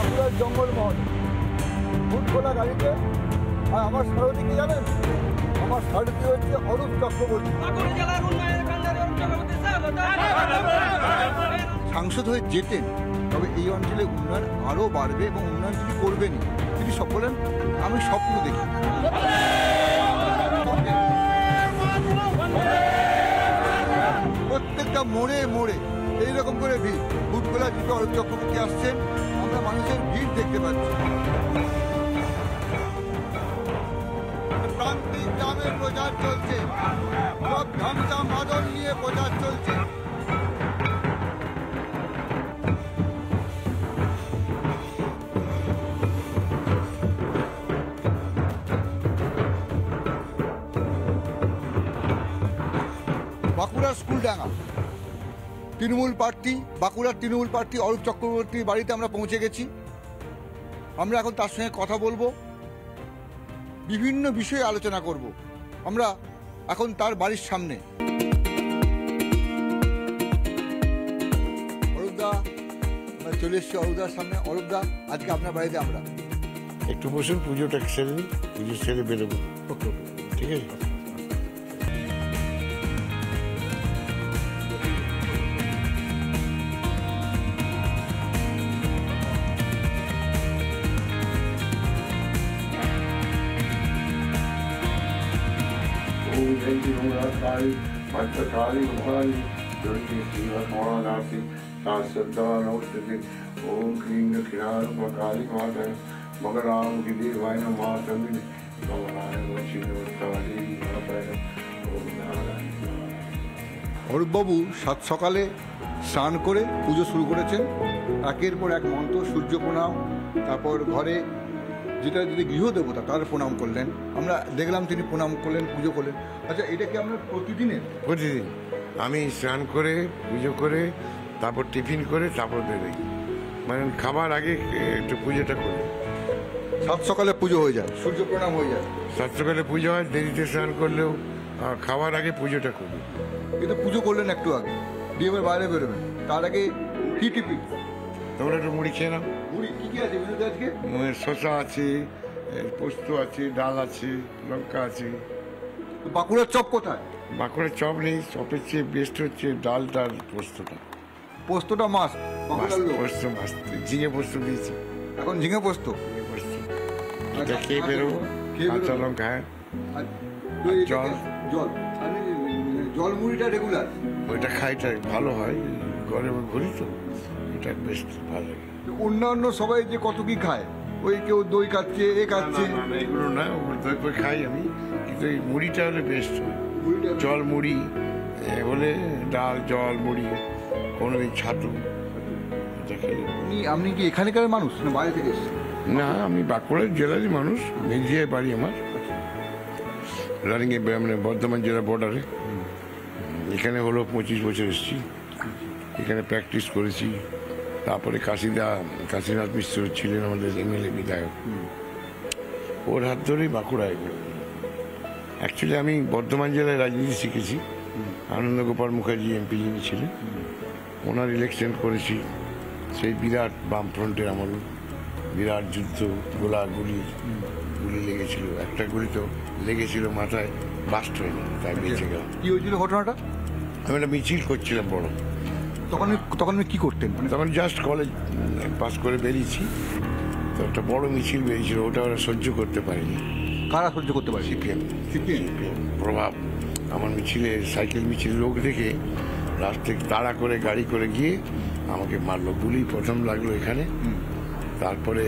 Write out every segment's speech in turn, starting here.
বাঁকুড়ার জঙ্গলমহল ফুট খোলা গাড়িতে। আর আমার সারথি কি জানেন? আমার সারথি হচ্ছে অরূপ চক্রবর্তী। সাংসদ হয়ে যেতেন, তবে এই অঞ্চলে উন্নয়ন আরও বাড়বে এবং উন্নয়ন তিনি করবেনই। তিনি সব বলেন, আমি স্বপ্ন দেখি। প্রত্যেকটা মোড়ে মোড়ে এইরকম করে ভিড়। ফুটখোলা দ্বীপে অরূপ চক্রবর্তী আসছেন, আমরা মানুষের ভিড় দেখতে পাচ্ছি। প্রান্তিক গ্রামে প্রচার চলছে, সব ধামসা মাদল নিয়ে প্রচার চলছে। বাঁকুড়ার স্কুলডাঙ্গা তৃণমূল প্রার্থী, বাঁকুড়ার তৃণমূল প্রার্থী অরূপ চক্রবর্তীর বাড়িতে আমরা পৌঁছে গেছি। আমরা এখন তার সঙ্গে কথা বলবো, বিভিন্ন বিষয়ে আলোচনা করব। আমরা এখন তার বাড়ির সামনে। অরূপদা, আমরা চলে এসেছি অরূপদার সামনে। অরূপদা, আজকে আপনার বাড়িতে আমরা একটু বসুন, পুজোটা সেরে নিই, পুজো সেরে বেরোবো। ঠিক আছে। काली भद्रकाली उपाली दुर्गे श्रीमद्महानाथी साश्रद्धानौषधि ओम क्लीं दक्षिणारूपकाली माता मगराम की देवाय नमः संगि गौराय वशिनोत्ताली माता ओम नारायण। অরূপবাবু সাত সকালে স্নান করে পুজো শুরু করেছেন। একের পর এক মন্ত্র, সূর্য প্রণাম, তারপর ঘরে যেটা যদি গৃহদেবতা তার প্রণাম করলেন। আমরা দেখলাম তিনি প্রণাম করলেন, পুজো করলেন। আচ্ছা, এটা কি আপনার প্রতিদিনের? প্রতিদিন আমি স্নান করে পুজো করে তারপর টিফিন করে তারপর বেরোই, মানে খাবার আগে একটু পুজোটা করি। সাত সকালে পুজো হয়ে যায়, সূর্য প্রণাম হয়ে যায়। সাত সকালে পুজো হয়, দেরিতে স্নান করলেও খাওয়ার আগে পুজোটা করি। কিন্তু পুজো করলেন একটু আগে, ডিএমের বাইরে বেরোবেন, তার আগে কি টিফিন? তোমরা একটু মুড়ি খেয়ে নাও। মুড়ি কি কি আছে মেনুতে আজকে? শসা আছে, পোস্ত আছে, ডাল আছে, লঙ্কা আছে। বাঁকুড়ার চপ কোথায়? বাঁকুড়ার চপ নেই, চপের চেয়ে বেস্ট হচ্ছে ডালটার পোস্তটা। পোস্তটা মাছ, পোস্ত মাছ, ঝিঙে পোস্ত দিয়েছি এখন, ঝিঙে পোস্ত। এটা খেয়ে বেরোবো, কাঁচা লঙ্কা। জল জল জল মুড়িটা রেগুলার ওইটা খাইটা ভালো হয়, গরমে ঘুরি তো, এটা বেশ ভালো লাগে। অন্যান্য সবাই যে কত কি খায়, ওই কেউ দই খাচ্ছে, এ খাচ্ছে, এগুলো না, দই করে খাই আমি, কিন্তু এই মুড়িটা হলে বেস্ট হয়। জল মুড়ি হলে ডাল, জল মুড়ি, কোনোদিন ছাতু, এটা খেলে। আপনি কি এখানকার মানুষ না বাইরে থেকে এসেছেন? না, আমি বাঁকুড়া জেলারই মানুষ, মেজিয়ায় বাড়ি আমার, রানিংয়ে, মানে বর্ধমান জেলা বর্ডারে। এখানে হলো 25 বছর এসেছি, এখানে প্র্যাকটিস করেছি। তারপরে কাশীনাথ মিশ্র ছিলেন আমাদের এমএলএ বিধায়ক, ওর হাত ধরেই বাঁকুড়ায়। অ্যাকচুয়ালি আমি বর্ধমান জেলায় রাজনীতি শিখেছি, আনন্দগোপাল মুখার্জি এমপি যিনি ছিলেন, ওনার ইলেকশন করেছি। সেই বিরাট বামফ্রন্টের আমল, বিরাট যুদ্ধ, গুলি লেগেছিল, একটা গুলি তো লেগেছিল মাথায়, বাস্ট হয়নি, তাই বেঁচে গেল। কি হয়েছিল ঘটনাটা? আমি একটা মিছিল করছিলাম বড়, তখন কি করতেন? তখন জাস্ট কলেজ পাস করে বেরিয়েছি, তো একটা বড় মিছিল বেরিয়েছিল, ওটা ওরা সহ্য করতে পারেনি। কারা সহ্য করতে পারে? সিপিএম প্রভাব। আমার মিছিলে, সাইকেল মিছিল লোক দেখে রাস্তায় তাড়া করে গাড়ি করে গিয়ে আমাকে মারলো। গুলি প্রথম লাগলো এখানে, তারপরে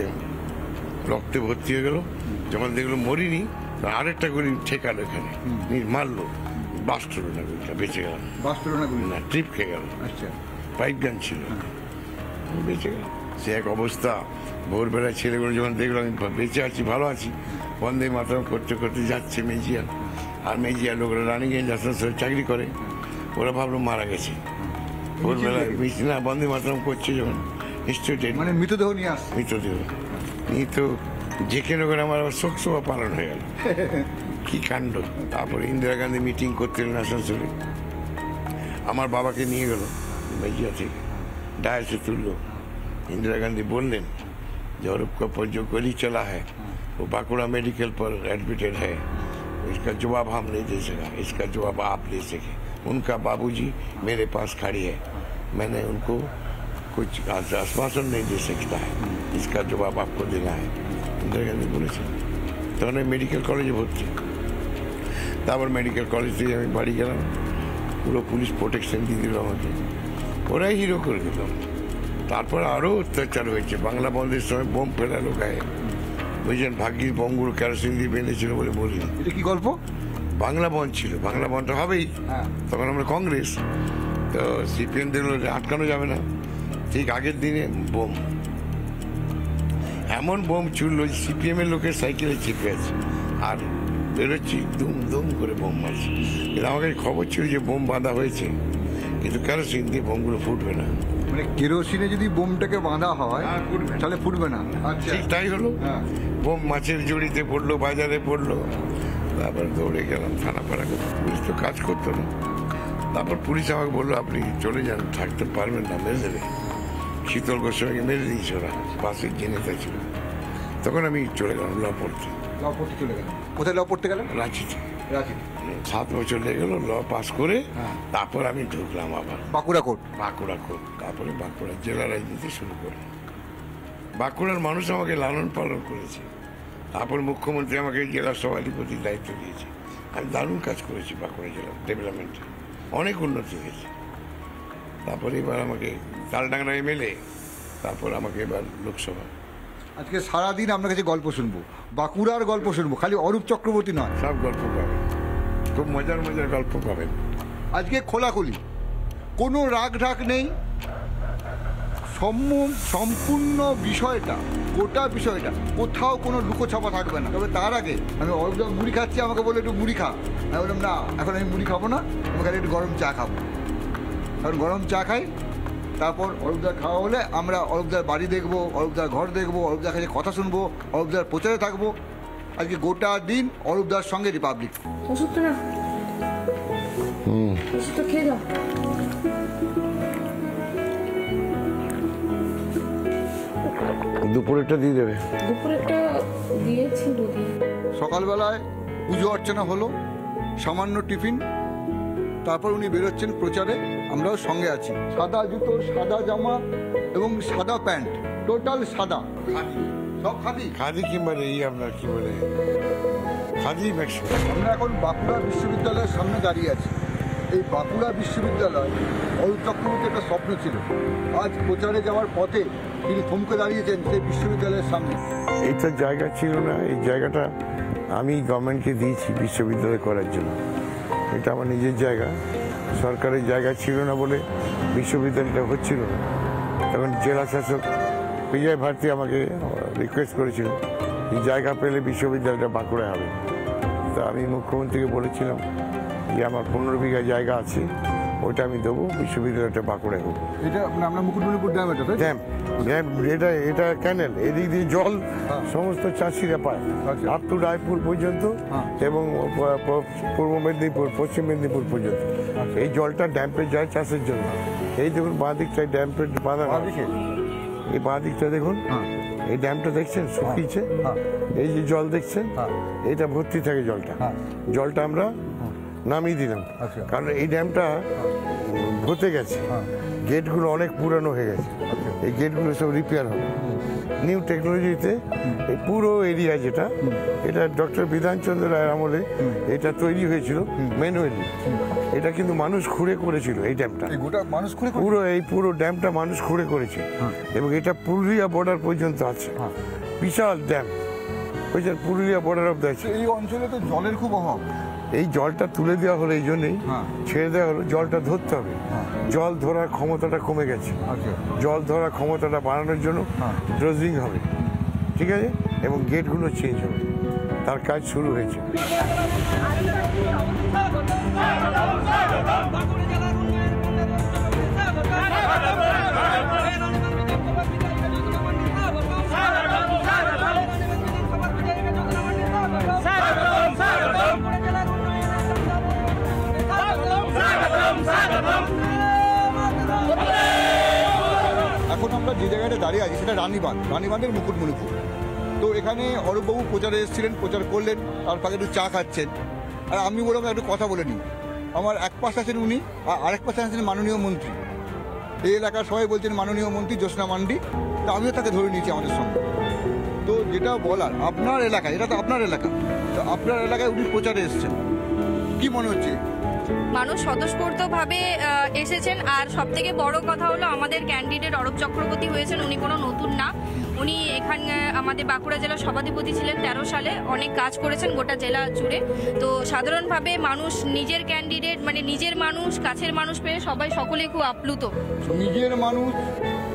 রক্তে ভর্তি হয়ে গেল। যখন দেখলো মরিনি, আরেকটা গুলি ঠেকালো এখানে, মারলো, বাস্ট হলো না, গুলিটা বেঁচে গেল। বাস্ট হলো না গুলি? না, ট্রিপ খেয়ে গেল। আচ্ছা, পাইপ গান ছিল, বেঁচে গেল। সে এক অবস্থা। ভোরবেলায় ছেলেগুলো যখন দেখলো আমি বেঁচে আছি, ভালো আছি, বন্দে মাতরম করতে করতে যাচ্ছে মেজিয়া, আর মেজিয়া লোকরা রানীগঞ্জ আসানসোলে চাকরি করে, ওরা ভাবলো মারা গেছে। ভোরবেলায় না, বন্দে মাতরম করছে যখন, নিশ্চয়ই মানে মৃতদেহ নিয়ে আসছে। মৃতদেহ নিয়ে তো যেখানে করে আমার আবার শোক সভা পালন হয়ে গেল। কি কাণ্ড। তারপরে ইন্দিরা গান্ধী মিটিং করতে এলেন আসানসোলে, আমার বাবাকে নিয়ে গেল মেজিয়া থেকে, ডায়াসে তুললো। ইন্দিরা গান্ধী বললেন जो अरूप का जो गोली चला है वो बांकुड़ा मेडिकल पर एडमिटेड है। इसका जवाब हम नहीं दे सका, इसका जवाब आप दे सके। उनका बाबूजी मेरे पास खड़ी है, मैंने उनको कुछ आश्वासन नहीं दे सकता है, इसका जवाब आपको देना है। इंदिरा गांधी বলেছে তখন মেডিকেল কলেজে ভর্তি। তারপর মেডিকেল কলেজ থেকে আমি বাড়ি গেলাম, পুরো পুলিশ প্রোটেকশন দিয়ে দিল আমাকে, ওরাই হিরো করে দিল। তারপর আরও অত্যাচার হয়েছে, বাংলা বন্ধের সময় বোম ফেলালো গায়ে, বুঝলেন, ভাগ্যিস বোমগুলো কেরোসিন দিয়ে বেঁধেছিল বলে বলিনি। এটা কি গল্প? বাংলা বন্ধ ছিল, বাংলা বন্ধ হবেই, তখন আমরা কংগ্রেস, তো সিপিএম দেখলো আটকানো যাবে না, ঠিক আগের দিনে বোম, এমন বোম ছুড়লো সিপিএম এর লোকের সাইকেলে চেপে আছে, আর বেরোচ্ছি দুম দুম করে বোম মারছে। কিন্তু আমার কাছে খবর ছিল যে বোম বাঁধা হয়েছে, কিন্তু কেরোসিন দিয়ে বোমগুলো ফুটবে না। মানে কেরোসিনে যদি বোমটাকে বাঁধা হয় তাহলে ফুটবে না। ঠিক তাই হলো, বোম মাছের জড়িতে পড়লো, বাজারে পড়লো। তারপর দৌড়ে গেলাম থানা পাড়া, পুলিশ তো কাজ করতো না। তারপর পুলিশ আমাকে বললো আপনি চলে যান, থাকতে পারবেন না, মেরে দেবে। শীতল গোস্বামীকে মেরে দিয়েছে ওরা, পাশের যে নেতা ছিল। তখন আমি চলে গেলাম ল পড়তে। ল পড়তে চলে গেলাম। কোথায় ল পড়তে গেলেন? রাঁচিতে। রাঁচিতে 7 বছর লেগে গেল ল পাস করে। তারপর আমি ঢুকলাম আবার বাঁকুড়া কোর্ট। বাঁকুড়া কোর্ট, তারপরে বাঁকুড়া জেলা রাজনীতি শুরু করে। বাঁকুড়ার মানুষ আমাকে লালন পালন করেছে। তারপর মুখ্যমন্ত্রী আমাকে জেলা সভাধিপতির দায়িত্ব দিয়েছে। আমি দারুণ কাজ করেছি বাঁকুড়া জেলার ডেভেলপমেন্টে, অনেক উন্নতি হয়েছে। তারপরে এবার আমাকে তালডাঙ্গা এমএলএ, তারপর আমাকে এবার লোকসভা। আজকে সারাদিন আপনার কাছে গল্প শুনবো, বাঁকুড়ার গল্প শুনবো, খালি অরূপ চক্রবর্তী নয়, সব গল্প পাবেন, খুব মজার মজার গল্প পাবেন। আজকে খোলাখুলি, কোনো রাগ ঢাক নেই, সম্পূর্ণ বিষয়টা, গোটা বিষয়টা, কোথাও কোনো লুকোছাপা থাকবে না। তবে তার আগে আমি অরূপদা মুড়ি খাচ্ছি, আমাকে বলে একটু মুড়ি খা। আমি বললাম না, এখন আমি মুড়ি খাবো না, আমাকে একটু গরম চা খাবো। এখন গরম চা খাই, তারপর অরূপদার খাওয়া হলে আমরা অরূপদার বাড়ি দেখবো, অরূপদার ঘর দেখবো, অরূপদার কাছে কথা শুনবো, অরূপদার প্রচারে থাকবো। আজকে গোটা দিন অরূপদার সঙ্গে রিপাবলিক। ওষুধটা না, ওষুধটা খেয়ে যাও। দুপুরেরটা দিয়ে দেবে। দুপুরেরটা দিয়েছি দুধে। সকালবেলায় পুজো অর্চনা হলো, সামান্য টিফিন, তারপর উনি বেরোচ্ছেন প্রচারে, আমরাও সঙ্গে আছি। সাদা জুতো, সাদা জামা এবং সাদা প্যান্ট, টোটাল সাদা, সব খাদি। খাদি কি মানে এই আপনার কি বলে খাদি ম্যাক্সিমাম। আমরা এখন বাঁকুড়া বিশ্ববিদ্যালয়ের সামনে দাঁড়িয়ে আছি। এই বাঁকুড়া বিশ্ববিদ্যালয় অরূপ চক্রবর্তীর একটা স্বপ্ন ছিল, আজ প্রচারে যাওয়ার পথে তিনি থমকে দাঁড়িয়েছেন সেই বিশ্ববিদ্যালয়ের সামনে। এইটা জায়গা ছিল না, এই জায়গাটা আমি গভর্নমেন্টকে দিয়েছি বিশ্ববিদ্যালয় করার জন্য। এটা আমার নিজের জায়গা, সরকারের জায়গা ছিল না বলে বিশ্ববিদ্যালয়টা হচ্ছিল না। তখন জেলা শাসক বিজয় ভারতী আমাকে রিকোয়েস্ট করেছিল যে জায়গা পেলে বিশ্ববিদ্যালয়টা বাঁকুড়ায় হবে। তা আমি মুখ্যমন্ত্রীকে বলেছিলাম যে আমার 15 বিঘা জায়গা আছে, ওইটা আমি দেবো, বিশ্ববিদ্যালয়টা বাঁকুড়ায় হোক। এটা আমরা মুকুটমণিপুর ড্যাম, এটা ড্যাম, এটা ক্যানেল, এদিক দিয়ে জল সমস্ত চাষিরা পায় আপ টু রায়পুর পর্যন্ত এবং পূর্ব মেদিনীপুর, পশ্চিম মেদিনীপুর পর্যন্ত। এই জলটা ড্যাম্পে যায় চাষের জন্য। এই দেখুন বাঁ দিকটায় ড্যাম্পে বাঁধা, এই বাঁ দিকটা দেখুন, এই ড্যামটা দেখছেন শুকিয়েছে, এই যে জল দেখছেন এইটা ভর্তি থাকে জলটা আমরা নামিয়ে দিলাম, কারণ এই ড্যামটা ভরতে গেছে, গেটগুলো অনেক পুরানো হয়ে গেছে, এই গেটগুলো সব রিপেয়ার হবে নিউ টেকনোলজিতে। এই পুরো এরিয়া যেটা, এটা ডক্টর বিধানচন্দ্র রায়ের আমলে এটা তৈরি হয়েছিল ম্যানুয়ালি। এটা কিন্তু মানুষ খুঁড়ে করেছিল এই ড্যামটা, পুরো ড্যামটা মানুষ খুঁড়ে করেছে এবং এটা পুরুলিয়া বর্ডার পর্যন্ত আছে, বিশাল ড্যাম, বুঝছেন, পুরুলিয়া বর্ডার অফ দ্য। এই অঞ্চলে তো জলের খুব অভাব। এই জলটা তুলে দেওয়া হলো, এই জন্যই ছেড়ে দেওয়া হলো, জলটা ধরতে হবে। জল ধরার ক্ষমতাটা কমে গেছে, জল ধরার ক্ষমতাটা বাড়ানোর জন্য ড্রেজিং হবে, ঠিক আছে, এবং গেটগুলো চেঞ্জ হবে, তার কাজ শুরু হয়েছে। এখন আমরা যে জায়গাটা দাঁড়িয়ে আছি সেটা রানীবাঁধের মুকুটমণিপুর। তো এখানে অরূপবাবু প্রচারে এসেছিলেন, প্রচার করলেন, তার ফাঁকে একটু চা খাচ্ছেন। আর আমি বললাম একটু কথা বলে নিই। আমার এক পাশে আছেন উনি, আর আরেক পাশে আছেন মাননীয় মন্ত্রী। এই এলাকার সবাই বলছেন মাননীয় মন্ত্রী জ্যোৎস্না মান্ডি। তো আমিও তাকে ধরে নিয়েছি আমাদের সঙ্গে। তো যেটা বলার, আপনার এলাকা, এটা তো আপনার এলাকা, তো আপনার এলাকায় উনি প্রচারে এসেছেন, কি মনে হচ্ছে? মানুষ স্বতঃস্ফূর্তভাবে এসেছেন। আর সব থেকে বড় কথা হলো আমাদের ক্যান্ডিডেট অরূপ চক্রবর্তী হয়েছেন। উনি কোনো নতুন না, উনি এখানে আমাদের বাঁকুড়া জেলার সভাধিপতি ছিলেন 13 সালে, অনেক কাজ করেছেন গোটা জেলা জুড়ে। তো সাধারণভাবে মানুষ নিজের ক্যান্ডিডেট মানে নিজের মানুষ, কাছের মানুষ পেয়ে সবাই সকলেই খুব আপ্লুত। নিজের মানুষ,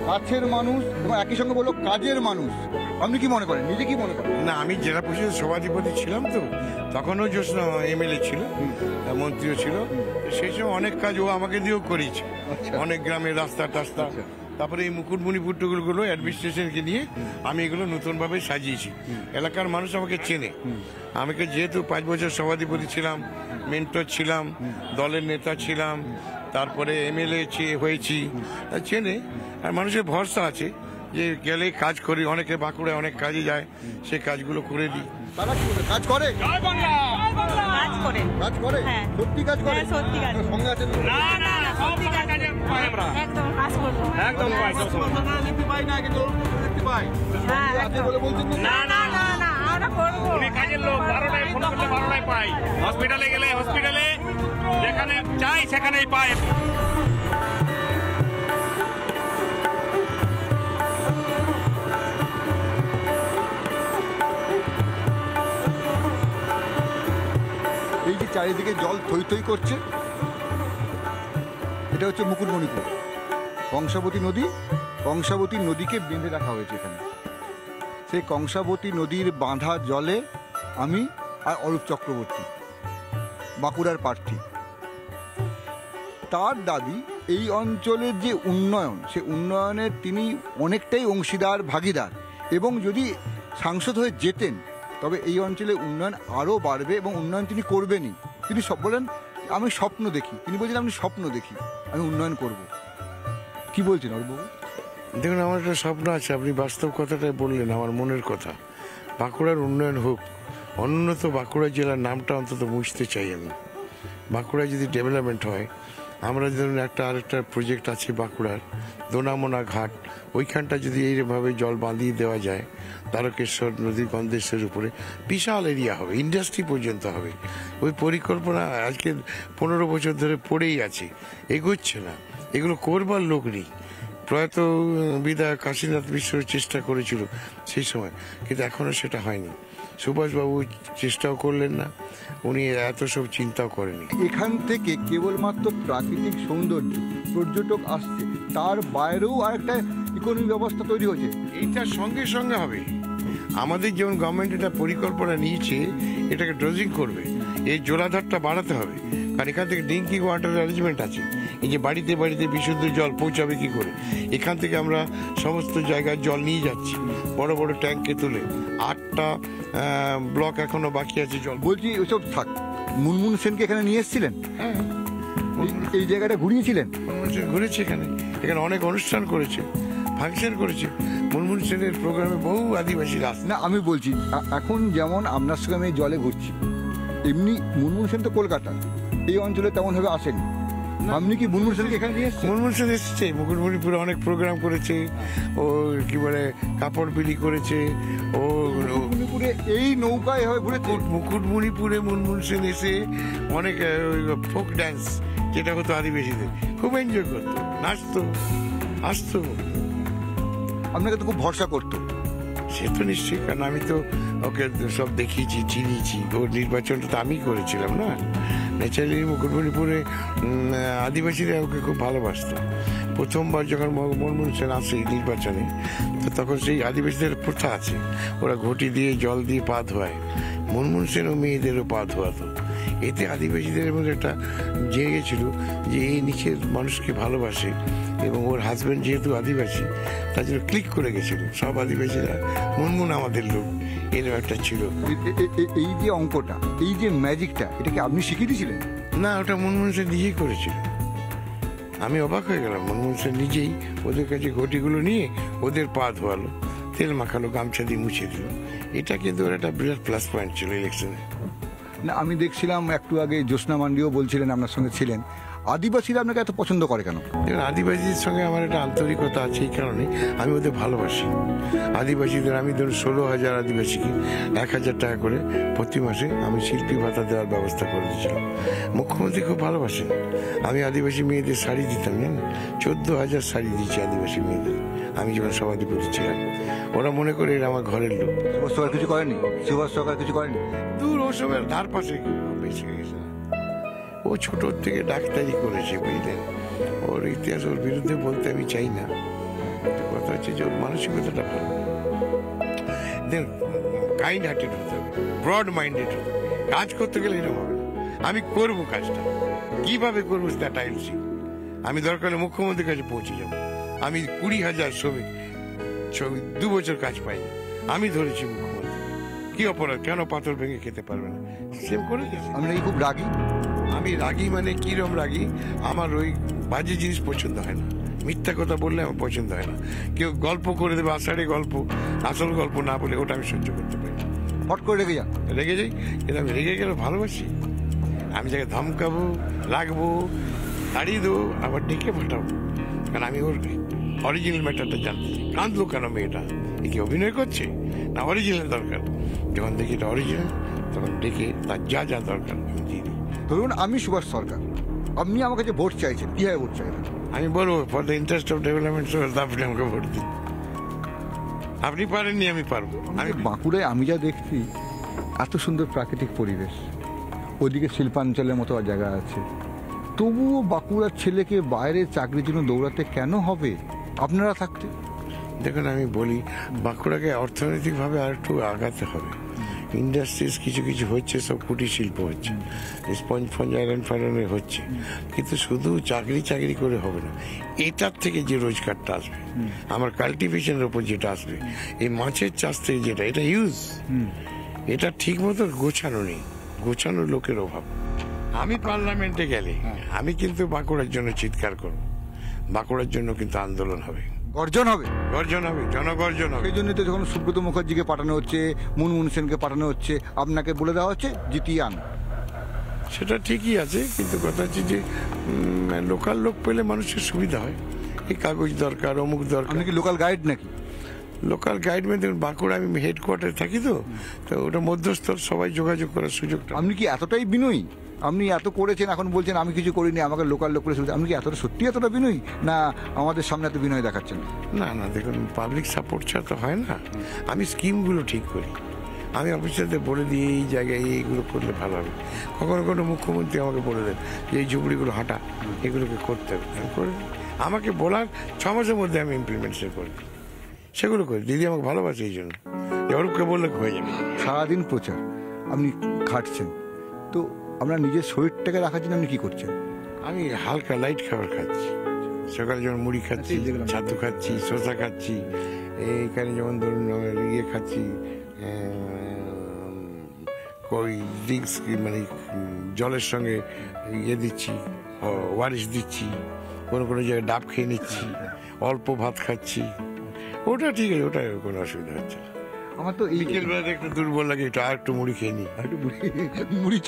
কাছের মানুষ এবং একই সঙ্গে বললো কাজের মানুষ। আপনি কি মনে করেন, নিজে কি মনে করেন? না, আমি জেলা পরিষদের সভাধিপতি ছিলাম, তো তখনও জ্যোৎস্না এমএলএ ছিল, মন্ত্রীও ছিল। সেই সময় অনেক কাজ ও আমাকে দিয়েও করিয়েছে, অনেক গ্রামের রাস্তা টাস্তা। তারপরে এই মুকুটমণিপুর টুকুরগুলো অ্যাডমিনিস্ট্রেশনকে নিয়ে আমি এগুলো নতুনভাবে সাজিয়েছি। এলাকার মানুষ আমাকে চেনে। আমাকে যেহেতু 5 বছর সভাধিপতি ছিলাম, মেন্টর ছিলাম, দলের নেতা ছিলাম, তারপরে এমএলএ হয়েছি, চেনে। আর মানুষের ভরসা আছে যে গেলে কাজ করি। অনেকে বাঁকুড়ায় অনেক কাজে যায়, সে কাজগুলো করে দিই। তারা কি করে কাজ করে? কাজ করে কাজ করে, হ্যাঁ। সত্যি কাজ করে। হ্যাঁ, সত্যি কাজ। আপনার সঙ্গে আছেন? একদম কাজ করবো। পাই না, কিন্তু পাই হ্যাঁ, আপনি বলে বলছেন না না না না আমরা করবো। কাজের লোক 12টায় ফোন করলে 12টায় পাই। হসপিটালে গেলে হসপিটালে যেখানে চাই সেখানেই পাই। এই যে চারিদিকে জল থই থই করছে, এটা হচ্ছে মুকুটমণিপুর কংসাবতী নদী। কংসাবতী নদীকে বেঁধে রাখা হয়েছে এখানে। সেই কংসাবতী নদীর বাঁধা জলে আমি আর অরূপ চক্রবর্তী, বাঁকুড়ার প্রার্থী। তার দাবি এই অঞ্চলের যে উন্নয়ন, সে উন্নয়নের তিনি অনেকটাই অংশীদার, ভাগিদার। এবং যদি সাংসদ হয়ে যেতেন তবে এই অঞ্চলে উন্নয়ন আরও বাড়বে এবং উন্নয়ন তিনি করবেনই। তিনি সব বলেন আমি স্বপ্ন দেখি, তিনি বলছেন আমি স্বপ্ন দেখি, আমি উন্নয়ন করব। কি বলছেন অরূপবাবু? দেখুন, আমার একটা স্বপ্ন আছে। আপনি বাস্তব কথাটাই বললেন, আমার মনের কথা। বাঁকুড়ার উন্নয়ন হোক, অনুন্নত বাঁকুড়া জেলার নামটা অন্তত মুছতে চাই আমি। বাঁকুড়ায় যদি ডেভেলপমেন্ট হয়, আমরা ধরুন আরেকটা প্রজেক্ট আছে বাঁকুড়ার দোনামোনা ঘাট, ওইখানটা যদি এইভাবে জল বাঁধিয়ে দেওয়া যায়, তারকেশ্বর নদী গন্ধেশ্বরের উপরে বিশাল এরিয়া হবে, ইন্ডাস্ট্রি পর্যন্ত হবে। ওই পরিকল্পনা আজকে 15 বছর ধরে পড়েই আছে, এগোচ্ছে না। এগুলো করবার লোক নেই। প্রয়াত বিধায়ক কাশীনাথ মিশ্র চেষ্টা করেছিল সেই সময়, কিন্তু এখনো সেটা হয়নি। সুভাষবাবু চেষ্টাও করলেন না, উনি এত সব চিন্তাও করেনি। এখান থেকে কেবলমাত্র প্রাকৃতিক সৌন্দর্য, পর্যটক আসছে, তার বাইরেও আরেকটা ইকোনমি ব্যবস্থা তৈরি হয়েছে। এইটার সঙ্গে সঙ্গে হবে। আমাদের যেমন গভর্নমেন্ট এটা পরিকল্পনা নিয়েছে, এটাকে ড্রজিং করবে, এই জলাধারটা বাড়াতে হবে। কারণ এখান থেকে ড্রিঙ্কিং ওয়াটার অ্যারেঞ্জমেন্ট আছে। এই যে বাড়িতে বাড়িতে বিশুদ্ধ জল পৌঁছাবে কি করে? এখান থেকে আমরা সমস্ত জায়গায় জল নিয়ে যাচ্ছি বড় বড় ট্যাঙ্কে তুলে। 8টা ব্লক এখনো বাকি আছে জল। বলছি ওসব থাক, মুনমুন সেনকে এখানে নিয়ে এসেছিলেন? হ্যাঁ, এই জায়গাটা ঘুরিয়েছিলেন? ঘুরেছে এখানে, এখানে অনেক অনুষ্ঠান করেছে, ফাংশন করেছে। মুনমুন সেনের প্রোগ্রামে বহু আদিবাসীরা আসে। না, আমি বলছি এখন যেমন আপনার সঙ্গে আমি জলে ঘুরছি, এমনি মুনমুন সেন তো কলকাতা, এই অঞ্চলে তেমন ভাবে আসেনি। আপনি কি মুনমুন সেনকে এখানে নিয়ে এসেছেন? মুনমুন সেন এসেছে, মুকুটমণিপুরে অনেক প্রোগ্রাম করেছে। ও কি বলে কাপড় বিলি করেছে। ও মুকুটমণিপুরে এই নৌকায় এভাবে ঘুরেছে। মুকুটমণিপুরে মুনমুন সেন এসে অনেক ফোক ড্যান্স, যেটা হতো আদিবাসীদের, খুব এনজয় করতো, নাচতো, আসতো। আপনাকে তো খুব ভরসা করতো। সে তো নিশ্চয়ই, কারণ আমি তো ওকে সব দেখিয়েছি, চিনিয়েছি। ওর নির্বাচনটা তো আমি করেছিলাম না। ন্যাচারালি মুকুটমণিপুরে আদিবাসীরা ওকে খুব ভালোবাসত। প্রথমবার যখন মনমোহন সেন আসে নির্বাচনে, তো তখন সেই আদিবাসীদের প্রথা আছে, ওরা ঘটি দিয়ে জল দিয়ে পা ধোয়ায়। মনমোহন সেন ও মেয়েদেরও পা ধোয়াতো। এতে আদিবাসীদের মধ্যে একটা জেগেছিল যে এই নিচের মানুষকে ভালোবাসে, এবং ওর হাজব্যান্ড যেহেতু আদিবাসী, তার জন্য ক্লিক করে গেছিল সব আদিবাসীরা, মনমোহন আমাদের লোক, এরকম একটা ছিল। এই যে অঙ্কটা, এই যে ম্যাজিকটা, এটা কি আপনি শিখিয়ে দিয়েছিলেন? না, ওটা মনমোহন সেন নিজেই করেছিল। আমি অবাক হয়ে গেলাম। মনমোহন সেন নিজেই ওদের কাছে ঘটিগুলো নিয়ে ওদের পা ধোয়ালো, তেল মাখালো, গামছা দিয়ে মুছে দিল। এটা কিন্তু ওর একটা বিরাট প্লাস পয়েন্ট ছিল ইলেকশনে। না, আমি দেখছিলাম একটু আগে জ্যোৎস্না মান্ডিও বলছিলেন, আপনার সঙ্গে ছিলেন, আদিবাসীরা আপনাকে এত পছন্দ করে কেন? এবার আদিবাসীদের সঙ্গে আমার একটা আন্তরিকতা আছে, এই কারণে আমি ওদের ভালোবাসি। আদিবাসীদের আমি ধরুন 16,000 আদিবাসীকে 1,000 টাকা করে প্রতি মাসে আমি শিল্পী ভাতা দেওয়ার ব্যবস্থা করে দিয়েছিলাম। মুখ্যমন্ত্রী খুব ভালোবাসেন। আমি আদিবাসী মেয়েদের শাড়ি দিতাম, জানেন, 14,000 শাড়ি দিয়েছি আদিবাসী মেয়েদের আমি যখন সভাধিপতি ছিলাম। ওরা মনে করে এরা আমার ঘরের লোক। সুভাষ সরকার কিছু করেনি? সুভাষ সরকার কিছু করেনি? দূর ওসবের ধার পাশে বেঁচে গেছে। ও ছোটোর থেকে ডাক্তারি করেছে, বুঝলেন। ওর ইতিহাস ওর বিরুদ্ধে বলতে আমি চাই না, কথা হচ্ছে যে ওর মানসিকতাটা ভালো। দেখুন, কাইন্ড হার্টেড হতে হবে, ব্রড মাইন্ডেড হতে হবে। কাজ করতে গেলে এরকম হবে না। আমি করবো কাজটা, কিভাবে করবো দ্যাট আই উইল সি। আমি দরকার হলে মুখ্যমন্ত্রীর কাছে পৌঁছে যাবো। আমি 20,000 শ্রমিক 2 বছর কাজ পাইনি, আমি ধরেছি মুখ্যমন্ত্রী। কি অপরাধ, কেন পাথর ভেঙে খেতে পারবে না? সেম করে দিয়েছি। আপনি নাকি খুব রাগী? আমি রাগী মানে কিরম রাগী, আমার ওই বাজে জিনিস পছন্দ হয় না, মিথ্যা কথা বললে আমার পছন্দ হয় না। কেউ গল্প করে দেবে, আষাঢ়ে গল্প, আসল গল্প না বলে, ওটা আমি সহ্য করতে পারি না। হট করে রেগে যান? রেগে যাই, কিন্তু আমি রেগে গেলে ভালোবাসি। আমি যাকে ধমকাবো, লাগবো, তাড়িয়ে দেবো, আবার ডেকে পাঠাবো, কারণ আমি ওর অরিজিনাল ম্যাটারটা জানতে চাই। কাঁদলো কেন মেয়েটা, এ কি অভিনয় করছে না অরিজিনাল দরকার? যখন দেখি এটা অরিজিনাল, তখন ডেকে তার যা যা দরকার আমি দিয়ে দিই। ধরুন আমি সুভাষ সরকার, আপনি আমার কাছে ভোট চাইছেন, কিভাবে ভোট চাইবেন? আমি বলবো for the interest of development, আপনি আমাকে ভোট দিন। আপনি পারেননি, আমি পারবো। আমি বাঁকুড়ায় আমি যা দেখছি, এত সুন্দর প্রাকৃতিক পরিবেশ, ওইদিকে শিল্পাঞ্চলের মতো জায়গা আছে, তবুও বাঁকুড়ার ছেলেকে বাইরে চাকরির জন্য দৌড়াতে কেন হবে আপনারা থাকতে? দেখুন, আমি বলি, বাঁকুড়াকে অর্থনৈতিকভাবে আর একটু আগাতে হবে। ইন্ডাস্ট্রিজ কিছু কিছু হচ্ছে, সব কুটির শিল্প হচ্ছে, স্পঞ্জ ফঞ্জ আয়রন ফায়রনে হচ্ছে, কিন্তু শুধু চাকরি করে হবে না। এটার থেকে যে রোজগারটা আসবে, আমার কাল্টিভেশনের উপর যেটা আসবে, এই মাছের চাষ থেকে যেটা, এটা ইউজ, এটা ঠিক মতো গোছানো নেই, গোছানো লোকের অভাব। আমি পার্লামেন্টে গেলে আমি কিন্তু বাঁকুড়ার জন্য চিৎকার করব, বাঁকুড়ার জন্য কিন্তু আন্দোলন হবে, গর্জন হবে, গর্জন হবে, জনগর্জন হবে। সেই জন্যই তো যখন সুব্রত মুখার্জিকে পাঠানো হচ্ছে, মনমোহন সেনকে পাঠানো হচ্ছে, আপনাকে বলে দেওয়া হচ্ছে জিতিয়ে আন। সেটা ঠিকই আছে, কিন্তু কথা হচ্ছে যে লোকাল লোক পেলে মানুষের সুবিধা হয়। এই কাগজ দরকার, অমুক দরকার। আপনি কি লোকাল গাইড নাকি? লোকাল গাইড মানে দেখুন, বাঁকুড়া আমি হেডকোয়ার্টারে থাকি, তো ওটা মধ্যস্থর, সবাই যোগাযোগ করার সুযোগটা। আপনি কি এতটাই বিনয়ী? আপনি এত করেছেন, এখন বলছেন আমি কিছু করিনি, আমাকে লোকাল লোক করে সুবিধা। আপনি কি এতটা সত্যি এতটা বিনয়ী, না আমাদের সামনে এত বিনয় দেখাচ্ছেন? না না, দেখুন, পাবলিক সাপোর্ট ছাড়া তো হয় না। আমি স্কিমগুলো ঠিক করি, আমি অফিসারদের বলে দিই এই জায়গায় এইগুলো করলে ভালো হবে। কখনো কোনো মুখ্যমন্ত্রী আমাকে বলে দেন যে এই ঝুপড়িগুলো হাঁটা, এগুলোকে করতে হবে, আমি করে দিই। আমাকে বলার 6 মাসের মধ্যে আমি ইমপ্লিমেন্টেশন করি, সেগুলো করি। দিদি আমাকে ভালোবাসে এই জন্য, অরূপকে বললে হয়ে যাবে। সারাদিন প্রচার, আপনি খাটছেন, তো আপনার নিজের শরীরটাকে রাখার জন্য আপনি কি করছেন? আমি হালকা লাইট খাবার খাচ্ছি, সকালে যেমন মুড়ি খাচ্ছি, ছাতু খাচ্ছি, শসা খাচ্ছি, এইখানে যেমন ধরুন ইয়ে খাচ্ছি, ওই ড্রিঙ্কস, মানে জলের সঙ্গে ইয়ে দিচ্ছি, ওয়ারিশ দিচ্ছি, কোনো কোনো জায়গায় ডাব খেয়ে নিচ্ছি, অল্প ভাত খাচ্ছি। ওটা ঠিক আছে, ওটা কোনো অসুবিধা হচ্ছে না। আমার তো এই বিকেল বেলাতে একটু দুর্বল লাগে, একটু আর একটু মুড়ি খেয়ে নিই, মুড়ি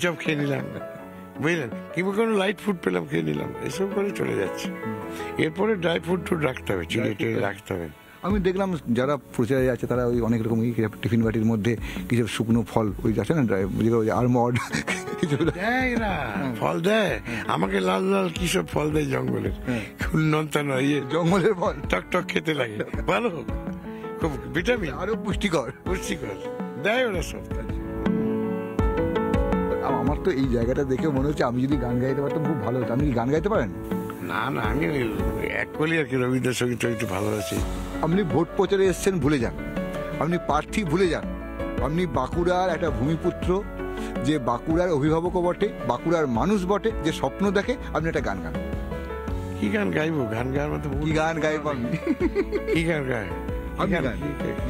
চপ খেয়ে নিলাম, বুঝলেন, কিংবা কোনো লাইট ফুড পেলাম, খেয়ে নিলাম, এসব করে চলে যাচ্ছে। এরপরে ড্রাই ফ্রুট রাখতে হবে, চিড়ে রাখতে হবে। আমি দেখলাম যারা প্রচারে আছে তারা ওই অনেক রকম টিফিন বাটির মধ্যে কিছু শুকনো ফল, ওই আছে না আলমন্ড, দেয় না, ফল দেয় আমাকে, লাল লাল কি সব ফল দেয় জঙ্গলের, নন্তা নয়, ইয়ে জঙ্গলের ফল, টক টক খেতে লাগে, ভালো, খুব ভিটামিন, আরো পুষ্টিকর দেয় ওরা সব। আমার তো এই জায়গাটা দেখে মনে হচ্ছে আমি যদি গান গাইতে পারতাম খুব ভালো হতো। আপনি কি গান গাইতে পারেন? না না, আমি এক কলি আর কি, রবীন্দ্রসঙ্গীত একটু ভালোবাসি। আপনি ভোট প্রচারে এসছেন, ভুলে যান, আপনি প্রার্থী ভুলে যান। আপনি বাঁকুড়ার একটা ভূমিপুত্র, যে বাঁকুড়ার অভিভাবকও বটে, বাঁকুড়ার মানুষ বটে, যে স্বপ্ন দেখে। আপনি একটা গান গান। কি গান গাইবো? গান গাওয়ার মতো কি গান গাইব? কি গান গায়?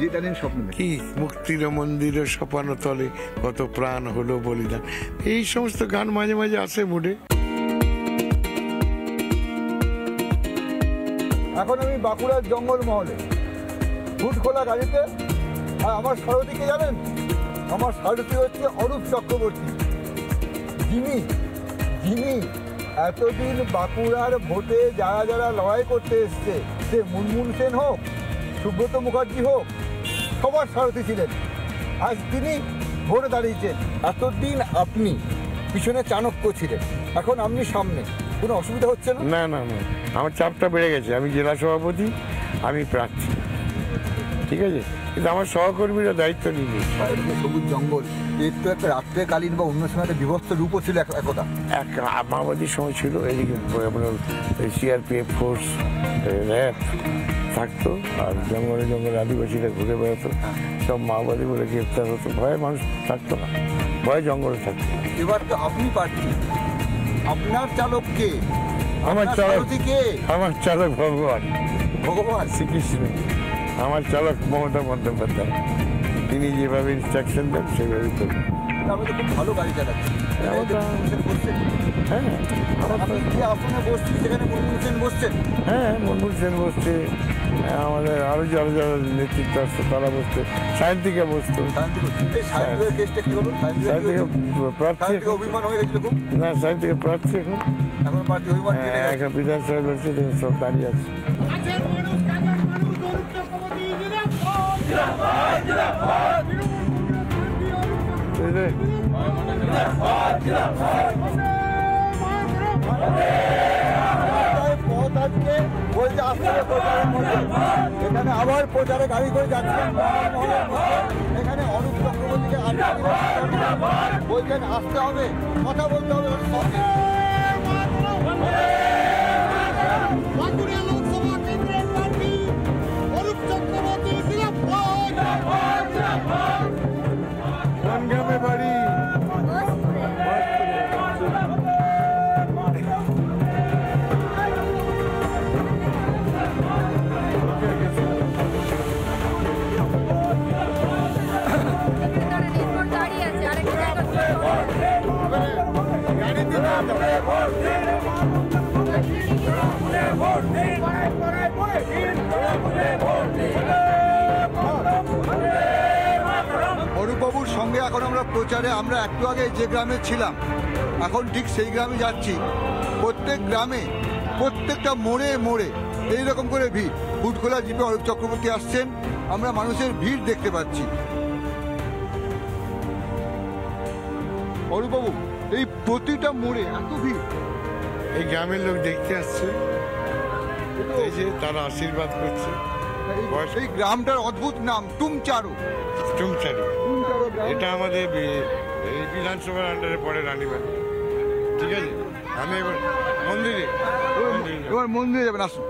যে জানেন স্বপ্ন কি, মুক্তির মন্দির সোপান তলে কত প্রাণ হলো বলিদান, এই সমস্ত গান মাঝে মাঝে আসে মুডে। এখন আমি বাঁকুড়ার জঙ্গলমহলে হুট খোলা গাড়িতে। আর আমার সারথীকে জানেন? আমার সারথী হচ্ছে অরূপ চক্রবর্তী, যিনি এতদিন বাঁকুড়ার ভোটে যারা যারা লড়াই করতে এসছে, সে মুনমুন সেন হোক, সুব্রত মুখার্জি হোক, সবার সারথী ছিলেন। আজ তিনি ভোটে দাঁড়িয়েছেন। এতদিন আপনি পিছনে চাণক্য ছিলেন, এখন আপনি সামনে, কোনো অসুবিধা হচ্ছে না? না না না, আমার চাপটা বেড়ে গেছে। আমি জেলা সভাপতি, আমি প্রার্থী, ঠিক আছে, কিন্তু আমার সহকর্মীরা দায়িত্ব নিয়ে নিয়েছে। চারিদিকে সবুজ জঙ্গল, এর তো একটা রাত্রেকালীন বা অন্য সময় একটা বিভৎস রূপও ছিল একদা। এক মাওবাদীর সময় ছিল, এদিকে আপনার সিআরপিএফ ফোর্স, র্যাব থাকতো, আর জঙ্গলে জঙ্গলে আদিবাসীরা ঘুরে বেড়াতো, সব মাওবাদী বলে গ্রেপ্তার হতো, ভয়ে মানুষ থাকতো না, ভয়ে জঙ্গলে থাকতো। এবার তো আপনি প্রার্থী, আপনার চালক কে? আমার আপনার চালক, সারথী কে? আমার চালক ভগবান ভগবান। শ্রীকৃষ্ণ। আমার চালক মমতা বন্দ্যোপাধ্যায়, তিনি যেভাবে ইনস্ট্রাকশন দেন সেভাবেই করি। আপনি তো খুব ভালো গাড়ি চালাচ্ছেন। বসছেন? হ্যাঁ আপনি যে আসনে বসছি সেখানে মুনমুন সেন বসছেন? হ্যাঁ, মনমোহন সেন বসছে, আমাদের আরো যারা যারা নেতৃত্ব আসতো তারা বসছে, সায়ন্তিকা বসতো। এই সাহেবের কেসটা কি হলো? সায়ন্তিকা প্রার্থী, সাহেবকে অভিমান হয়ে গেছিল খুব। না সায়ন্তিকা প্রার্থী এখন, এখন পার্টি অভিমান কেটে গেছে। এখন বিধানসভা লড়ছে, দেখুন সব দাঁড়িয়ে আছে। পথ আজকে বলছে আসতে হবে প্রচারের মধ্যে। এখানে আবার প্রচারে গাড়ি করে যাচ্ছেন জঙ্গলমহলের মধ্যে। এখানে অরূপ চক্রবর্তীকে বলছেন আসতে হবে, কথা বলতে হবে ওর সঙ্গে। কোন গ্রামে বাড়ি? দাঁড়িয়ে আছে আরেকটা অরূপবাবুর সঙ্গে এখন আমরা প্রচারে, আমরা একটু আগে যে গ্রামে ছিলাম এখন ঠিক সেই গ্রামে যাচ্ছি। প্রত্যেক গ্রামে প্রত্যেকটা মোড়ে মোড়ে এইরকম করে ভিড়, হুটখোলা জিপে অরূপ চক্রবর্তী আসছেন, আমরা মানুষের ভিড় দেখতে পাচ্ছি। অরূপবাবু, এই প্রতিটা মোড়ে এত ভিড়, এই গ্রামের লোক দেখতে আসছে, এই যে তারা আশীর্বাদ করছে। এই গ্রামটার অদ্ভুত নাম টুমচারো। টুমচারু, টুমচারো গ্রাম। এটা আমাদের এই বিধানসভার আন্ডারে পড়ে রানীবাগ, ঠিক আছে। আমি এবার মন্দিরে এবার মন্দিরে যাবেন, আসুন।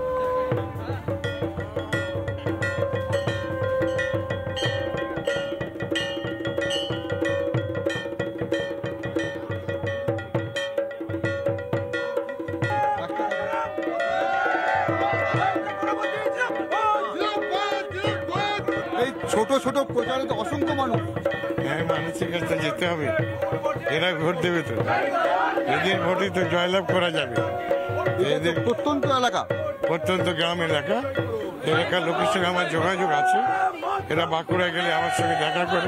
এই ছোট ছোট প্রচারে তো অসংখ্য মানুষ। হ্যাঁ, মানুষের কাছে যেতে হবে, এরা ভোট দেবে তো, এদের ভোটে তো জয়লাভ করা যাবে। এদের প্রত্যন্ত এলাকা, প্রত্যন্ত গ্রাম এলাকা, এলাকার লোকের সঙ্গে আমার যোগাযোগ আছে, এরা বাঁকুড়ায় গেলে আমার সঙ্গে দেখা করে,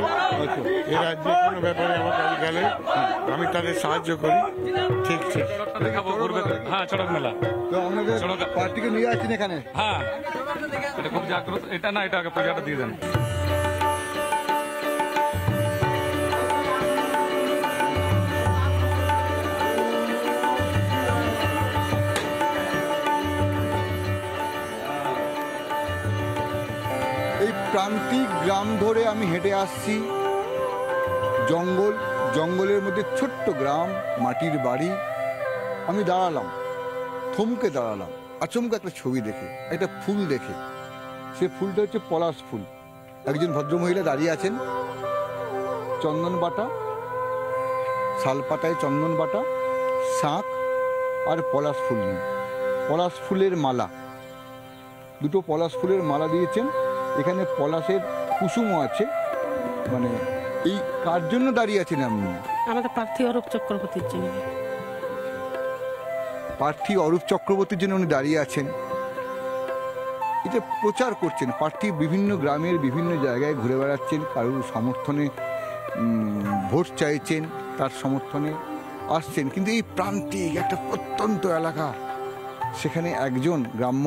এরা যে কোনো ব্যাপারে আমার কাছে গেলে আমি তাদের সাহায্য করি। ঠিক ঠিক। হ্যাঁ, চড়ক মেলা। তো আমাদের পার্টিকে নিয়ে আসছেন এখানে। হ্যাঁ, এটা খুব জাগ্রত। এটা না, এটা আগে পূজাটা দিয়ে দেন। এই প্রান্তিক গ্রাম ধরে আমি হেঁটে আসছি, জঙ্গলের মধ্যে ছোট্ট গ্রাম, মাটির বাড়ি। আমি দাঁড়ালাম, থমকে দাঁড়ালাম আচমকা একটা ছবি দেখে, একটা ফুল দেখে। সে ফুলটা হচ্ছে পলাশ ফুল। একজন ভদ্রমহিলা দাঁড়িয়ে আছেন, চন্দন বাটা, শালপাতায় চন্দন বাটা, শাঁখ আর পলাশ ফুল নিয়ে, পলাশ ফুলের মালা, দুটো পলাশ ফুলের মালা দিয়েছেন। এখানে পলাশের কুসুমও আছে। মানে এই কার জন্য দাঁড়িয়ে আছেন আপনি? আমাদের প্রার্থী অরূপ চক্রবর্তীর জন্য। প্রার্থী অরূপ চক্রবর্তীর জন্য উনি দাঁড়িয়ে আছেন। এটা প্রচার করছেন প্রার্থী, বিভিন্ন গ্রামের বিভিন্ন জায়গায় ঘুরে বেড়াচ্ছেন, কারোর সমর্থনে ভোট চাইছেন, তার সমর্থনে আসছেন। কিন্তু এই প্রান্তিক একটা প্রত্যন্ত এলাকা, সেখানে একজন গ্রাম্য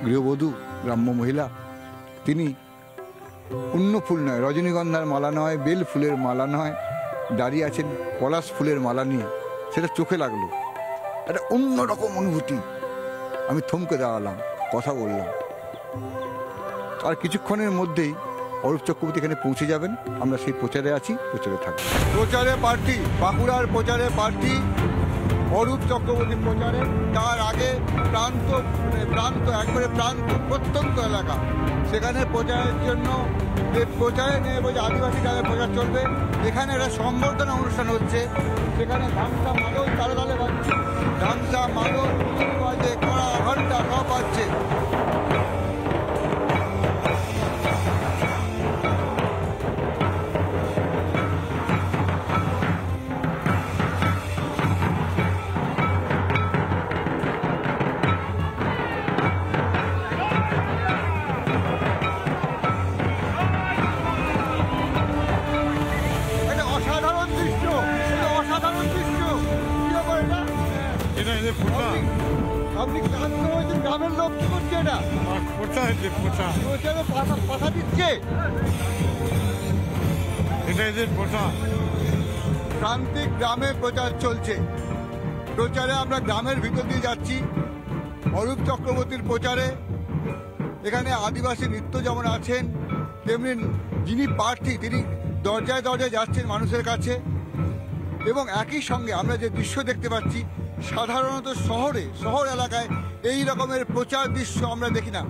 গৃহবধূ, গ্রাম্য মহিলা, তিনি অন্য ফুল নয়, রজনীগন্ধার মালা নয়, বেল ফুলের মালা নয়, দাঁড়িয়ে আছেন পলাশ ফুলের মালা নিয়ে। সেটা চোখে লাগলো, একটা অন্যরকম অনুভূতি। আমি থমকে দাঁড়ালাম, কথা বললাম। আর কিছুক্ষণের মধ্যেই অরূপ চক্রবর্তী এখানে পৌঁছে যাবেন। আমরা সেই প্রচারে আছি, প্রচারে থাকবো। প্রচারে প্রার্থী, বাঁকুড়ার প্রচারে প্রার্থী অরূপ চক্রবর্তী প্রচারে। তার আগে প্রান্ত একবারে প্রত্যন্ত এলাকা, সেখানে প্রচারের জন্য প্রচারে নিয়ে বলছে আদিবাসী গ্রামে প্রচার চলবে। এখানে একটা সম্বর্ধনা অনুষ্ঠান হচ্ছে, সেখানে ধামসা মাদল তালে তালে বাজছে, ধামসা মাদল বাজে, কড়া ঘন্টা সব বাজছে। আপনি গ্রামের লোক কি করছে? এটা পাঠা দিচ্ছে, প্রান্তিক গ্রামে প্রচার চলছে। প্রচারে আমরা গ্রামের ভিতর দিয়ে যাচ্ছি অরূপ চক্রবর্তীর প্রচারে। এখানে আদিবাসী নৃত্য যেমন আছেন, তেমনি যিনি প্রার্থী তিনি দরজায় দরজায় যাচ্ছেন মানুষের কাছে। এবং একই সঙ্গে আমরা যে দৃশ্য দেখতে পাচ্ছি, সাধারণত শহর এলাকায় এই রকমের প্রচার দৃশ্য আমরা দেখি না।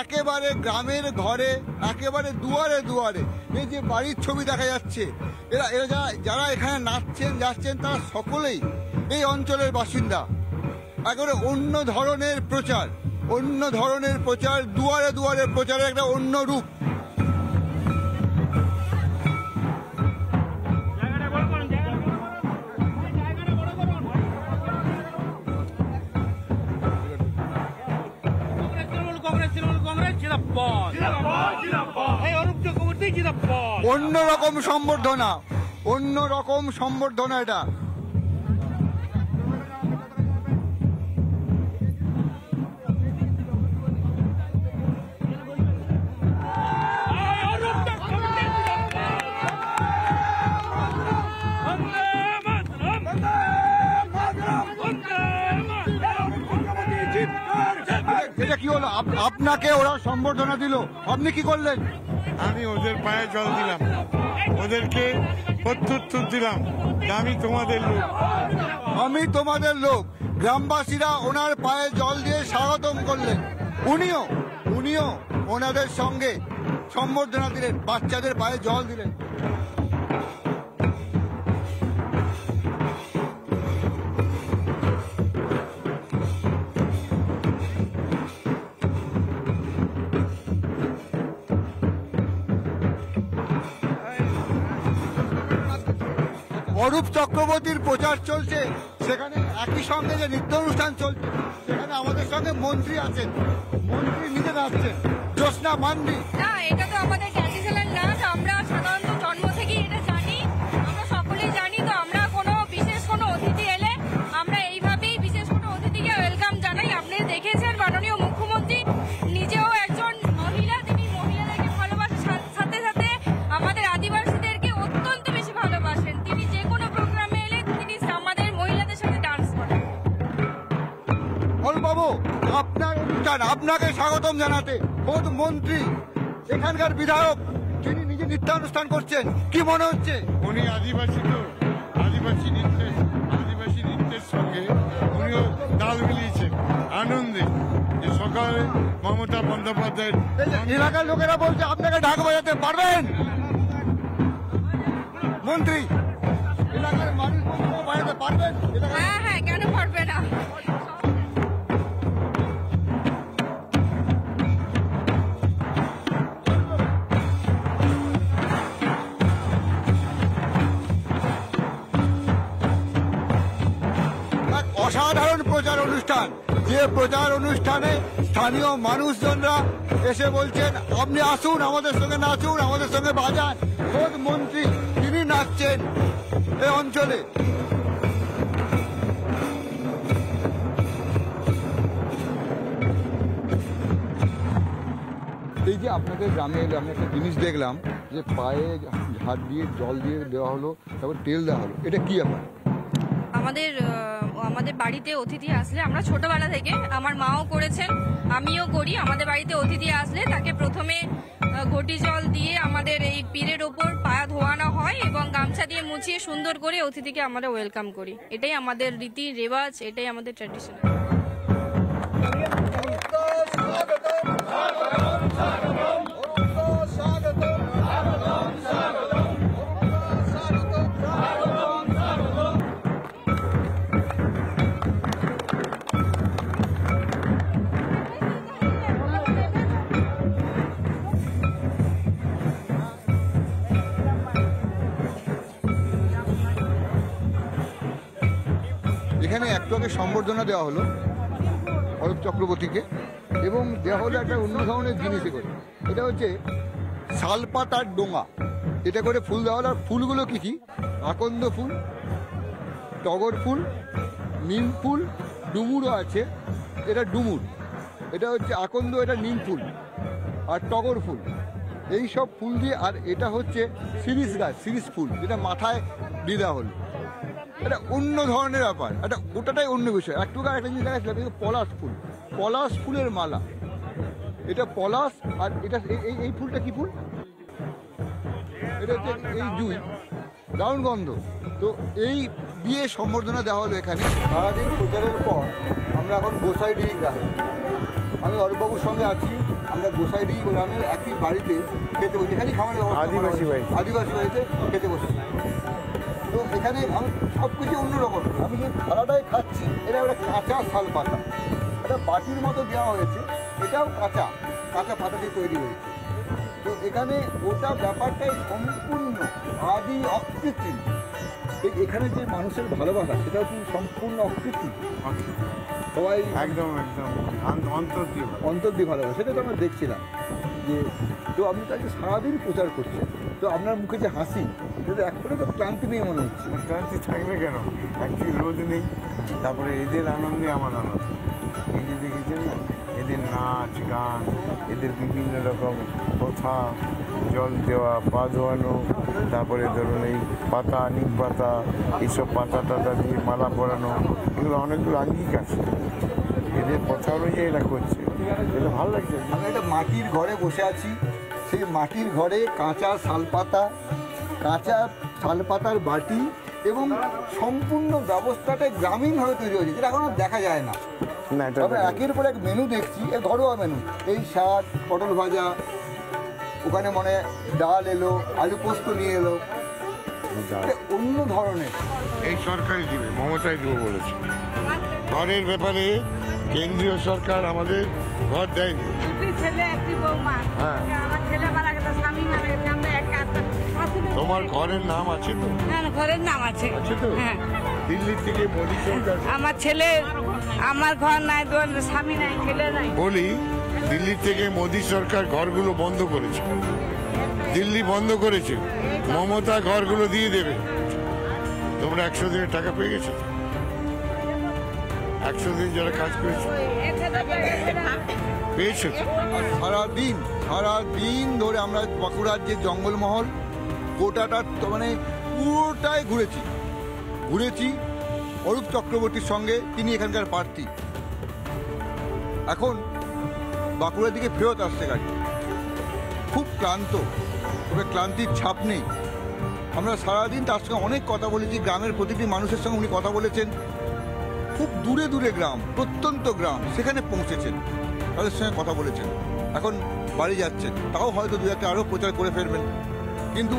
একেবারে গ্রামের ঘরে, একেবারে দুয়ারে দুয়ারে এই যে বাড়ির ছবি দেখা যাচ্ছে, এরা যারা এখানে নাচছেন যাচ্ছেন তারা সকলেই এই অঞ্চলের বাসিন্দা। একেবারে অন্য ধরনের প্রচার, দুয়ারে দুয়ারে প্রচারের একটা অন্য রূপ। অন্যরকম সম্বর্ধনা এটা। এটা কি হলো? আপনাকে ওরা সম্বর্ধনা দিল, আপনি কি করলেন? আমি ওদের পায়ে জল দিলাম, ওদেরকে প্রত্যুত্তর দিলাম আমি তোমাদের লোক। গ্রামবাসীরা ওনার পায়ে জল দিয়ে স্বাগতম করলেন। উনিও ওনাদের সঙ্গে সম্বর্ধনা দিলেন, বাচ্চাদের পায়ে জল দিলেন। অরূপ চক্রবর্তীর প্রচার চলছে, সেখানে একই সঙ্গে যে নৃত্য অনুষ্ঠান চলছে, সেখানে আমাদের সঙ্গে মন্ত্রী আছেন, মন্ত্রী নিজে নাচছেন, জ্যোৎস্না মান্ডি। না, এটা তো আমাদের ট্র্যাডিশনাল নাচ, আমরা সাধারণত জন্ম থেকেই এটা জানি, আমরা সকলেই জানি। তো আমরা বিশেষ কোনো অতিথি এলে আমরা এইভাবেই বিশেষ কোনো অতিথিকে ওয়েলকাম জানাই। আপনি দেখেছেন মাননীয় মুখ্যমন্ত্রী নিজেও একজন মহিলা, তিনি মহিলাদেরকে ভালোবাসার সাথে সাথে আমাদের আদিবাসীদেরকে অত্যন্ত বেশি ভালোবাসেন। তিনি যে কোনো প্রোগ্রামে এলে তিনি আমাদের মহিলাদের সাথে ডান্স করেন। বাবু, আপনার অনুষ্ঠান, আপনাকে স্বাগতম জানাতে খোদ মন্ত্রী, এখানকার বিধায়ক, তিনি নিজে নৃত্যানুষ্ঠান করছেন। কি মনে হচ্ছে? উনি আদিবাসী নৃত্যের সঙ্গে উনিও তাল মিলিয়েছেন আনন্দে। যে সকালে মমতা বন্দ্যোপাধ্যায়ের এলাকার লোকেরা বলছে আপনাকে ঢাক বাজাতে পারবেন মন্ত্রী, এলাকার মানুষ বাজাতে পারবেন? হ্যাঁ, কেন পারবে না? অসাধারণ প্রচার অনুষ্ঠান, যে প্রচার অনুষ্ঠানে স্থানীয় মানুষজনরা এসে বলছেন আপনি আসুন আমাদের সঙ্গে নাচুন, আমাদের সঙ্গে বাজান। খোদ মন্ত্রী তিনি নাচছেন এই অঞ্চলে। এই যে আপনাদের গ্রামে এলে আমি একটা জিনিস দেখলাম যে পায়ে হাত দিয়ে জল দিয়ে দেওয়া হলো, তারপর তেল দেওয়া হলো, এটা কি ব্যাপার? আমাদের বাড়িতে অতিথি আসলে, আমরা ছোটবেলা থেকে, আমার মাও করেছেন, আমিও করি, আমাদের বাড়িতে অতিথি আসলে তাকে প্রথমে ঘটি জল দিয়ে আমাদের এই পীরের ওপর পা ধোয়ানো হয় এবং গামছা দিয়ে মুছিয়ে সুন্দর করে অতিথিকে আমরা ওয়েলকাম করি। এটাই আমাদের রীতি রেওয়াজ, এটাই আমাদের ট্র্যাডিশন। এখানে একটু আগে সম্বর্ধনা দেওয়া হলো অরূপ চক্রবর্তীকে, এবং দেওয়া হলো একটা অন্য ধরনের জিনিস করে। এটা হচ্ছে শালপাতার ডোঙা, এটা করে ফুল দেওয়া হলো। আর ফুলগুলো কি কি? আকন্দ ফুল, টগর ফুল, নিম ফুল, ডুমুরও আছে, এটা ডুমুর, এটা হচ্ছে আকন্দ, এটা নিম ফুল আর টগর ফুল, এই সব ফুল দিয়ে। আর এটা হচ্ছে শিরিষ গাছ, শিরিষ ফুল, যেটা মাথায় দিয়ে দেওয়া হলো। এটা অন্য ধরনের ব্যাপার, এটা গোটাটাই অন্য বিষয়। একটু একটা জিনিস দেখাচ্ছিলাম, পলাশ ফুল, পলাশ ফুলের মালা, এটা পলাশ। আর এটা এই ফুলটা কি ফুল? এটা হচ্ছে এই জুই, দারুণ গন্ধ। তো এই দিয়ে সম্বর্ধনা দেওয়া হলো এখানে। সারাদিন প্রচারের পর আমরা এখন গোসাইডিহি গ্রামে, আমি অরূপবাবুর সঙ্গে আছি, আমরা গোসাইডিহি গ্রামের একই বাড়িতে খেতে বসি, এখানেই খাবারের আদিবাসী বাড়িতে খেতে বসি। তো এখানে আমি সব কিছু অন্যরকম, আমি যে থালাটাই খাচ্ছি এটা একটা কাঁচা শাল পাতা, এটা বাটির মতো দেওয়া হয়েছে, এটাও কাঁচা পাতা দিয়ে তৈরি হয়েছে। তো এখানে ওটা ব্যাপারটাই সম্পূর্ণ আদি অকৃত্রিম। এখানে যে মানুষের ভালোবাসা সেটাও কিন্তু সম্পূর্ণ অকৃত্রিম, সবাই একদম অন্তর দিয়ে ভালোবাসা, সেটা তো আমরা দেখছিলাম যে। তো আপনি তাকে সারাদিন প্রচার করছেন, তো আপনার মুখে যে হাসি, সেটা এখনো তো ক্লান্তি নেই মনে হচ্ছে। ক্লান্তি থাকবে কেন? অ্যাকচুয়ালি রোদ নেই, তারপরে এদের আনন্দে আমার আনন্দ। এই যে দেখেছেন না, এদের নাচ গান, এদের বিভিন্ন রকম কথা, জল দেওয়া, পা ধোয়ানো, তারপরে ধরুন এই পাতা, নিম পাতা, এইসব পাতা টাতা দিয়ে মালা পরানো, এগুলো অনেকগুলো আঙ্গিক আছে। এদের কথা অনুযায়ী এরা করছে, এটা ভালো লাগছে। আমি একটা মাটির ঘরে বসে আছি, সেই মাটির ঘরে কাঁচা শালপাতার বাটি এবং সম্পূর্ণ ব্যবস্থাটাই গ্রামীণভাবে তৈরি হয়েছে, যেটা এখন আর দেখা যায় না। তবে একের পর এক মেনু দেখছি, এ ঘরোয়া মেনু, এই শাক, পটল ভাজা, ওখানে মনে ডাল এলো, আলু পোস্ত নিয়ে এলো, অন্য ধরনের। এই সরকারই দিবে, মমতাই দেবো বলেছে। ঘরের ব্যাপারে কেন্দ্রীয় সরকার আমাদের ঘর দেয়নি। ছেলে একটি বৌমা, আমার ছেলে মারা গেছে, স্বামী মারা গেছে, আমরা একা। তোমার ঘরের নাম আছে তো? হ্যাঁ, ঘরের নাম আছে। আছে তো? হ্যাঁ। দিল্লি থেকে মোদী সরকার, আমার ছেলে, আমার ঘর নাই, স্বামী নাই, ছেলে নাই। বলি দিল্লি থেকে মোদী সরকার ঘরগুলো বন্ধ করেছে, দিল্লি বন্ধ করেছে, মমতা ঘরগুলো দিয়ে দেবে। তোমরা 100 দিনের টাকা পেয়ে গেছো? 100 দিন যারা কাজ করেছে পেয়েছে। আর সারাদিন ধরে আমরা বাঁকুড়ার যে জঙ্গলমহল গোটাটা মানে পুরোটাই ঘুরেছি অরূপ চক্রবর্তীর সঙ্গে, তিনি এখানকার প্রার্থী। এখন বাঁকুড়ার দিকে ফেরত আসছে গাড়ি, খুব ক্লান্ত, তবে ক্লান্তির ছাপ নেই। আমরা সারাদিন তার সঙ্গে অনেক কথা বলেছি, গ্রামের প্রতিটি মানুষের সঙ্গে উনি কথা বলেছেন। খুব দূরে গ্রাম, প্রত্যন্ত গ্রাম, সেখানে পৌঁছেছেন, তাদের সঙ্গে কথা বলেছেন। এখন বাড়ি যাচ্ছেন, তাও হয়তো দু একটা আরও প্রচার করে ফেলবেন। কিন্তু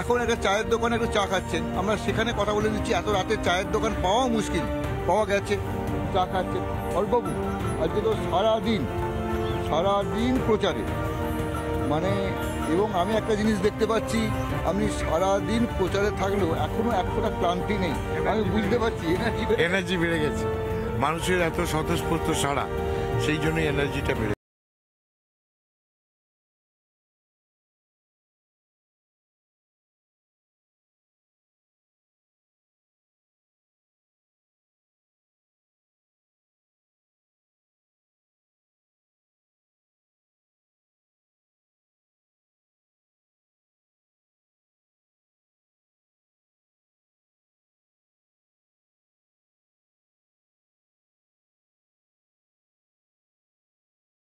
এখন একটা চায়ের দোকানে একটু চা খাচ্ছেন, আমরা সেখানে কথা বলে দিচ্ছি। এত রাতে চায়ের দোকান পাওয়া মুশকিল, পাওয়া গেছে, চা খাচ্ছেন। অরূপবাবু, আজকে তো সারাদিন প্রচারে, মানে, এবং আমি একটা জিনিস দেখতে পাচ্ছি, আপনি সারাদিন প্রচারে থাকলেও এখনো একটা ক্লান্তি নেই, আমি বুঝতে পারছি। এনার্জি বেড়ে গেছে। মানুষের এত স্বতঃস্ফূর্ত সাড়া, সেই জন্যই এনার্জিটা বেড়ে